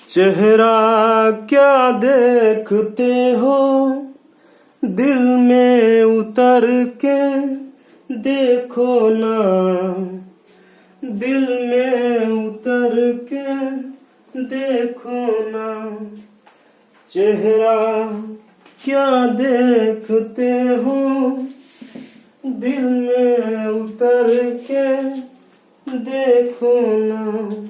चेहरा क्या देखते हो, दिल में उतर के देखो ना, दिल में उतर के देखो ना। चेहरा क्या देखते हो, दिल में उतर के देखो ना।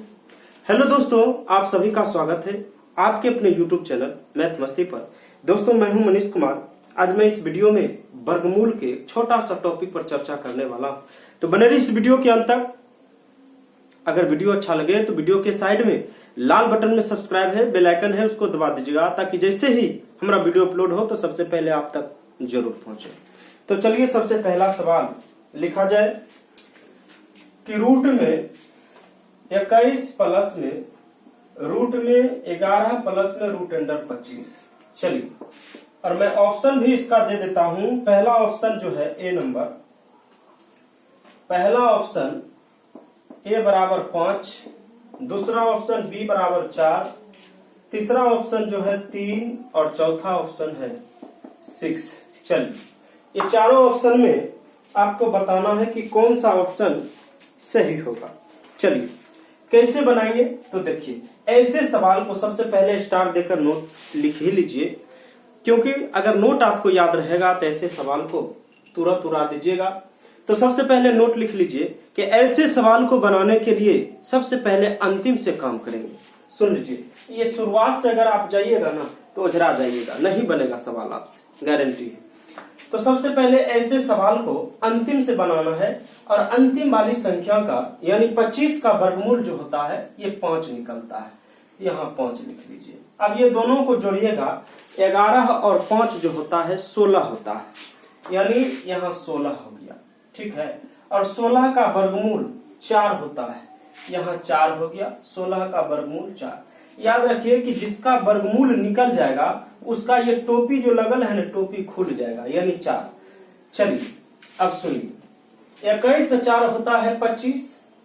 हेलो दोस्तों, आप सभी का स्वागत है आपके अपने YouTube चैनल मैथ मस्ती पर। दोस्तों, मैं हूं मनीष कुमार। आज मैं इस वीडियो में वर्गमूल के छोटा सा टॉपिक पर चर्चा करने वाला हूं, तो बने रहिए इस वीडियो के अंत तक। अगर वीडियो अच्छा लगे तो वीडियो के साइड में लाल बटन में सब्सक्राइब है, बेल आइकन है, उसको दबा दीजिएगा ताकि जैसे ही हमारा वीडियो अपलोड हो तो सबसे पहले आप तक जरूर पहुंचे। तो चलिए, सबसे पहला सवाल लिखा जाए कि रूट में 21 प्लस में रूट में 11 प्लस में रूट अंडर 25। चलिए, और मैं ऑप्शन भी इसका दे देता हूं। पहला ऑप्शन जो है ए नंबर, पहला ऑप्शन ए बराबर 5, दूसरा ऑप्शन बी बराबर 4, तीसरा ऑप्शन जो है 3 और चौथा ऑप्शन है 6। चलिए, ये चारों ऑप्शन में आपको बताना है कि कौन सा ऑप्शन सही होगा। चलिए, कैसे बनाएंगे तो देखिए, ऐसे सवाल को सबसे पहले स्टार देकर नोट लिख ही लीजिए, क्योंकि अगर नोट आपको याद रहेगा तो ऐसे सवाल को तुरंत उड़ा दीजिएगा। तो सबसे पहले नोट लिख लीजिए कि ऐसे सवाल को बनाने के लिए सबसे पहले अंतिम से काम करेंगे। सुन लीजिए, ये शुरुआत से अगर आप जाइएगा ना तो उजरा जाइएगा, नहीं बनेगा सवाल आपसे, गारंटी है। तो सबसे पहले ऐसे सवाल को अंतिम से बनाना है, और अंतिम वाली संख्या का यानी 25 का वर्गमूल जो होता है ये 5 निकलता है। यहाँ 5 लिख लीजिए। अब ये दोनों को जोड़िएगा, 11 और 5 जो होता है 16 होता है, यानी यहाँ 16 हो गया, ठीक है। और 16 का वर्गमूल 4 होता है, यहाँ 4 हो गया। 16 का वर्गमूल 4। याद रखिए कि जिसका वर्गमूल निकल जाएगा उसका ये टोपी जो लगल है ना, टोपी खुल जाएगा, यानी 4। चलिए, अब सुनिए, 21 से 4 होता है 25,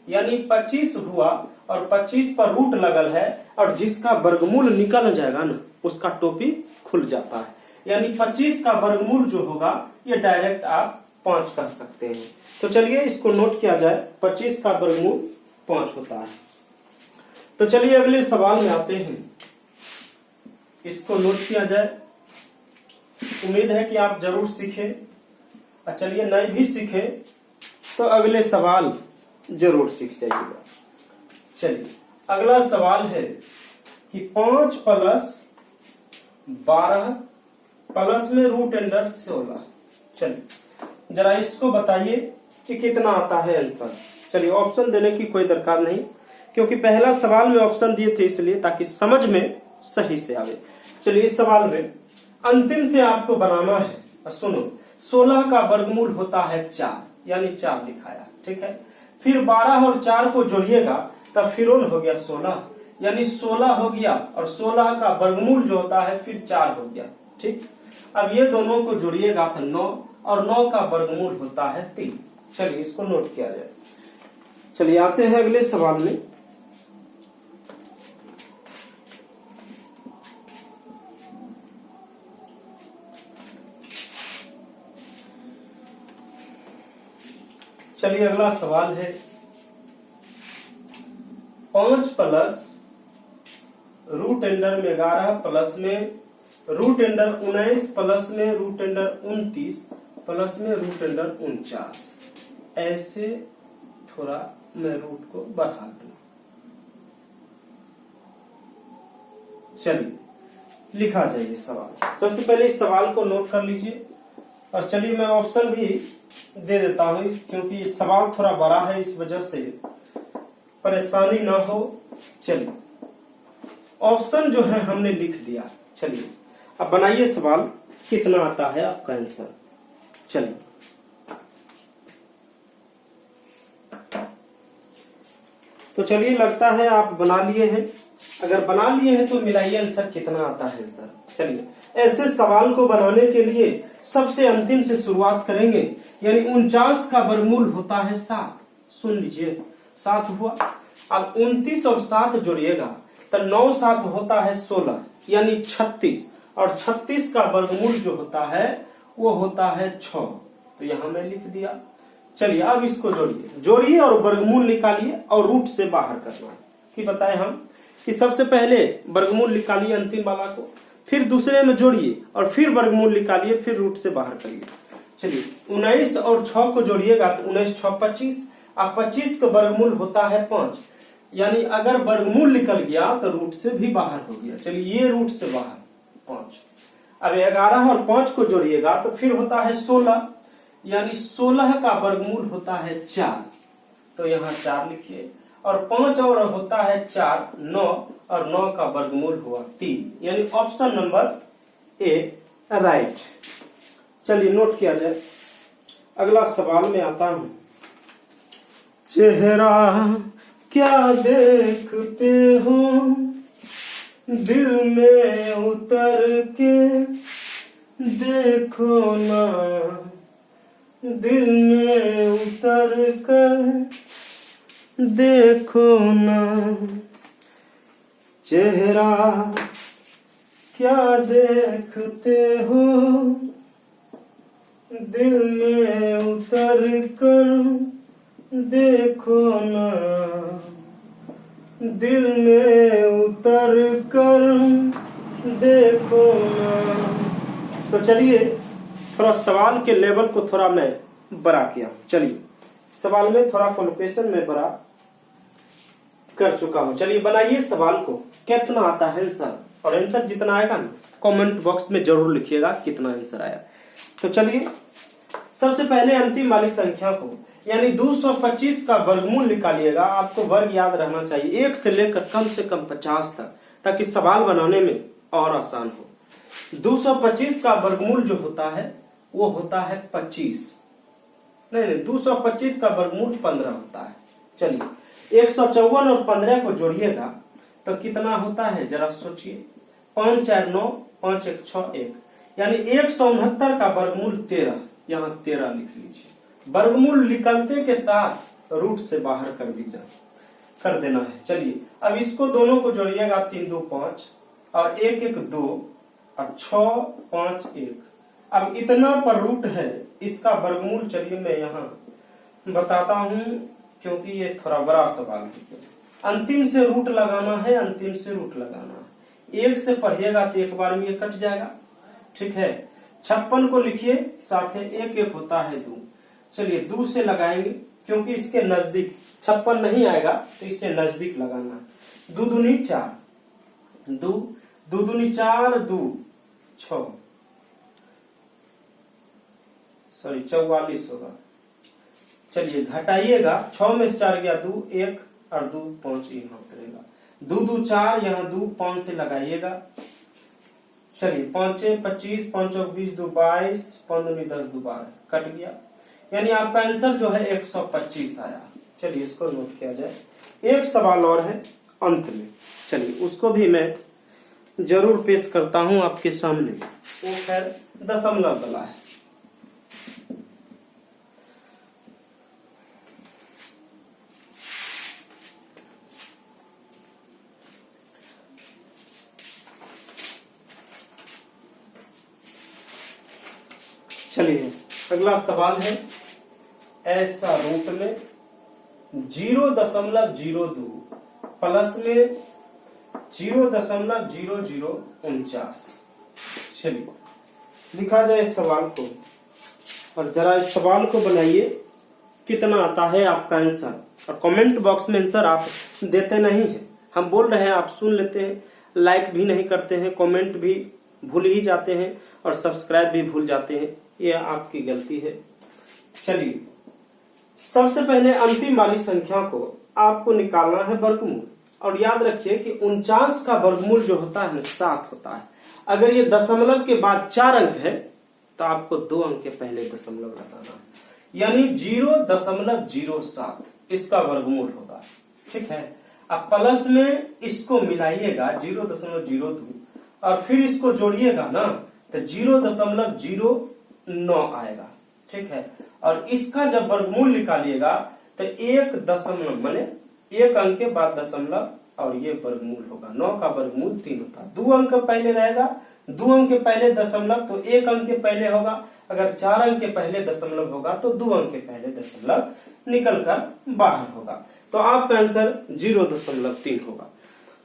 यानी 25 हुआ और 25 पर रूट लगल है, और जिसका वर्गमूल निकल जाएगा ना उसका टोपी खुल जाता है, यानी 25 का वर्गमूल जो होगा ये डायरेक्ट आप 5 कह सकते हैं। तो चलिए, इसको नोट किया जाए, 25 का वर्गमूल 5 होता है। तो चलिए अगले सवाल में आते हैं, इसको नोट किया जाए। उम्मीद है कि आप जरूर सीखें, और चलिए नहीं भी सीखे तो अगले सवाल जरूर सीख जाइएगा। चलिए, अगला सवाल है कि 5 प्लस 12 प्लस में रूट अंडर 16। चलिए जरा इसको बताइए कि कितना आता है आंसर। चलिए, ऑप्शन देने की कोई दरकार नहीं, क्योंकि पहला सवाल में ऑप्शन दिए थे इसलिए, ताकि समझ में सही से आवे। चलिए, इस सवाल में अंतिम से आपको बनाना है, और सुनो, 16 का वर्गमूल होता है 4, यानी 4 लिखाया, ठीक है। फिर 12 और 4 को जोड़िएगा तब फिर हो गया 16, यानी 16 हो गया, और 16 का वर्गमूल जो होता है फिर 4 हो गया, ठीक। अब ये दोनों को जोड़िएगा तो 9, और 9 का वर्गमूल होता है 3। चलिए, इसको नोट किया जाए। चलिए, आते हैं अगले सवाल में। चलिए, अगला सवाल है 5 प्लस रूट अंडर में 11 प्लस में रूट अंडर 19 प्लस में रूट अंडर 29 प्लस में रूट अंडर 49। ऐसे थोड़ा मैं रूट को बढ़ा दूं। चलिए, लिखा जाइए सवाल। सबसे पहले इस सवाल को नोट कर लीजिए, और चलिए मैं ऑप्शन भी दे देता हूं, क्योंकि सवाल थोड़ा बड़ा है, इस वजह से परेशानी ना हो। चलिए, ऑप्शन जो है हमने लिख दिया। चलिए, अब बनाइए सवाल, कितना आता है आपका आंसर। चलिए, तो चलिए, लगता है आप बना लिए हैं। अगर बना लिए हैं तो मिलाइए आंसर, कितना आता है आंसर। चलिए, ऐसे सवाल को बनाने के लिए सबसे अंतिम से शुरुआत करेंगे, यानी 49 का वर्गमूल होता है 7। सुन लीजिए, 7 हुआ। अब 29 और 7 जोड़िएगा तो 9 7 होता है 16 यानी 36, और 36 का वर्गमूल जो होता है वो होता है 6। तो यहां मैं लिख दिया। चलिए अब इसको जोड़िए और वर्गमूल निकालिए और रूट से बाहर करना है कि बताए हम कि सबसे पहले वर्गमूल निकालिए अंतिम वाला को, फिर दूसरे में जोड़िए और फिर वर्गमूल निकालिए, फिर रूट से बाहर करिए। चलिए 19 और 6 को जोड़िएगा तो 19 6 25, अब 25 का वर्गमूल होता है 5, यानी अगर वर्गमूल निकल गया तो रूट से भी बाहर हो गया। चलिए ये रूट से बाहर 5। अब 11 और 5 को जोड़िएगा तो फिर होता है 16, यानी 16 का वर्गमूल होता है 4, तो यहाँ 4 लिखिए, और 5 और होता है 4 9, और 9 का वर्गमूल हुआ 3, यानी ऑप्शन नंबर ए राइट। चलिए नोट किया जाए। अगला सवाल में आता हूं। चेहरा क्या देखते हो दिल में उतर के देखो ना, दिल में उतर कर देखो ना, चेहरा क्या देखते हो दिल में उतर कर देखो ना, दिल में उतर कर देखो ना। तो चलिए थोड़ा सवाल के लेवल को थोड़ा मैं बड़ा किया। चलिए सवाल में थोड़ा कॉन्सेप्शन में बड़ा कर चुका हूं। चलिए बनाइए सवाल को। कितना आता है आंसर, और आंसर जितना आएगा ना कमेंट बॉक्स में जरूर लिखिएगा कितना आंसर आया। तो चलिए सबसे पहले अंतिम वाली संख्या को यानी 225 का वर्गमूल निकालिएगा। आपको वर्ग याद रहना चाहिए 1 से लेकर कम से कम 50 तक, ताकि सवाल बनाने में और आसान हो। 225 का वर्गमूल जो होता है वो होता है 25, नहीं 225 का वर्गमूल 15 होता है। चलिए 154 और 15 को जोड़िएगा तो कितना होता है जरा सोचिए। 5 4 9, 5 1 6 1, यानी 169 का वर्गमूल 13, यहाँ 13 लिख लीजिए। वर्गमूल निकलते के साथ रूट से बाहर कर देना है। चलिए अब इसको दोनों को जोड़िएगा 3 2 5 और 1 1 2 और 6 5 1। अब इतना पर रूट है, इसका वर्गमूल चलिए मैं यहाँ बताता हूँ क्योंकि ये थोड़ा बड़ा सवाल है। अंतिम से रूट लगाना है, अंतिम से रूट लगाना है। 1 से पढ़िएगा तो एक बार में ये कट जाएगा, ठीक है। 56 को लिखिए, साथ है 1 1 होता है 2। चलिए 2 से लगाएंगे क्योंकि इसके नजदीक 56 नहीं आएगा तो इससे नजदीक लगाना है। 2 दूनी 4, 2 2 दूनी 4 2 6, सॉरी 44 होगा। चलिए घटाइएगा, 6 में से 4 गया 2 1 और 2 5 यहाँ उतरेगा। 2 2 4, यहाँ 2 5 से लगाइएगा। चलिए 5 25 5 20 2 22 5 10 2 12 कट गया, यानी आपका आंसर जो है 125 आया। चलिए इसको नोट किया जाए। एक सवाल और है अंत में, चलिए उसको भी मैं जरूर पेश करता हूं आपके सामने। वो खैर दशमलव वाला है। चलिए अगला सवाल है, ऐसा रूट में 0.02 प्लस में 0.0049। चलिए लिखा जाए इस सवाल को और जरा इस सवाल को बनाइए, कितना आता है आपका आंसर। और कमेंट बॉक्स में आंसर आप देते नहीं हैं, हम बोल रहे हैं आप सुन लेते हैं, लाइक भी नहीं करते हैं, कमेंट भी भूल ही जाते हैं और सब्सक्राइब भी भूल जाते हैं, ये आपकी गलती है। चलिए सबसे पहले अंतिम वाली संख्या को आपको निकालना है वर्गमूल, और याद रखिए कि 49 का वर्गमूल जो होता है 7 होता है। अगर ये दशमलव के बाद 4 अंक है तो आपको 2 अंक के पहले दशमलव लगाना है, यानी 0.07 इसका वर्गमूल होगा, ठीक है। अब प्लस में इसको मिलाइएगा 0.02 और फिर इसको जोड़िएगा ना तो 0.09 आएगा, ठीक है। और इसका जब वर्गमूल निकालिएगा तो 1 दशमलव माने 1 अंक के बाद दशमलव और ये वर्गमूल होगा। 9 का वर्गमूल 3 होता है। 2 अंक पहले रहेगा, 2 अंक के पहले दशमलव तो 1 अंक के पहले होगा। अगर 4 अंक के पहले दशमलव होगा तो 2 अंक के पहले दशमलव निकल कर बाहर होगा। तो आपका आंसर 0.3 होगा।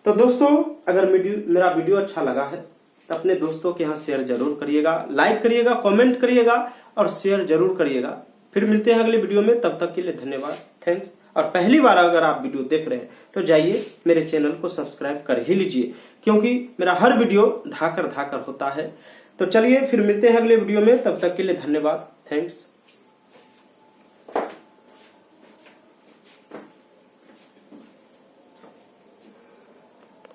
तो दोस्तों अगर मेरा वीडियो अच्छा लगा है तो अपने दोस्तों के यहाँ शेयर जरूर करिएगा, लाइक करिएगा, कमेंट करिएगा और शेयर जरूर करिएगा। फिर मिलते हैं अगले वीडियो में, तब तक के लिए धन्यवाद, थैंक्स। और पहली बार अगर आप वीडियो देख रहे हैं तो जाइए मेरे चैनल को सब्सक्राइब कर ही लीजिए, क्योंकि मेरा हर वीडियो धाकर धाकर होता है। तो चलिए फिर मिलते हैं अगले वीडियो में, तब तक के लिए धन्यवाद, थैंक्स।